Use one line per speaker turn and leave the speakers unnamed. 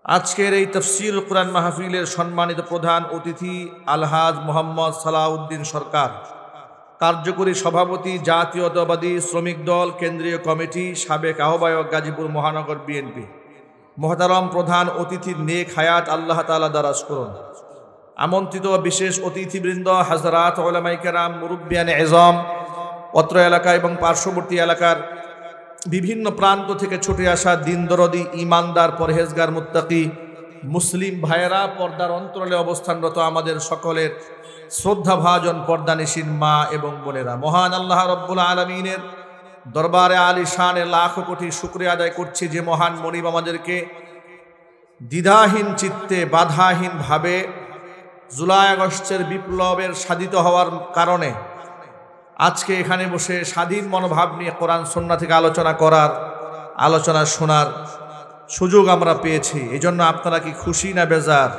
আজকের এই তফসির কুরআন মাহফিলের সম্মানিত প্রধান অতিথি আলহাজ মোহাম্মদ সালাউদ্দিন সরকার, কার্যকরী সভাপতি, জাতীয়তাবাদী শ্রমিক দল কেন্দ্রীয় কমিটি, সাবেক আহ্বায়ক, গাজীপুর মহানগর বিএনপি। মোহতারাম প্রধান অতিথির নেক হায়াত আল্লাহ তাআলা দারাজ করুন। আমন্ত্রিত বিশেষ অতিথিবৃন্দ, হাজরাত, উলামায়ে কেরাম, মুরব্বিয়ানে এজম, অত্র এলাকা এবং পার্শ্ববর্তী এলাকার বিভিন্ন প্রান্ত থেকে ছুটে আসা দিন দরদি, ইমানদার, পরহেজগার, মুত্তাকি মুসলিম ভাইয়েরা, পর্দার অন্তরালে অবস্থানরত আমাদের সকলের শ্রদ্ধাভাজন পর্দানিশীন মা এবং বোনেরা, মহান আল্লাহ রব্বুল আলামিনের দরবারে আলিশানের লাখো কোটি শুকরিয়া আদায় করছি যে মহান মনিব আমাদেরকে দ্বিধাহীন চিত্তে, বাধাহীনভাবে জুলাই আগস্টের বিপ্লবের সাধিত হওয়ার কারণে আজকে এখানে বসে স্বাধীন মনোভাব নিয়ে কোরআন সুন্নাহ থেকে আলোচনা করার, আলোচনা শোনার সুযোগ আমরা পেয়েছি। এই জন্য আপনারা কি খুশি না বেজার?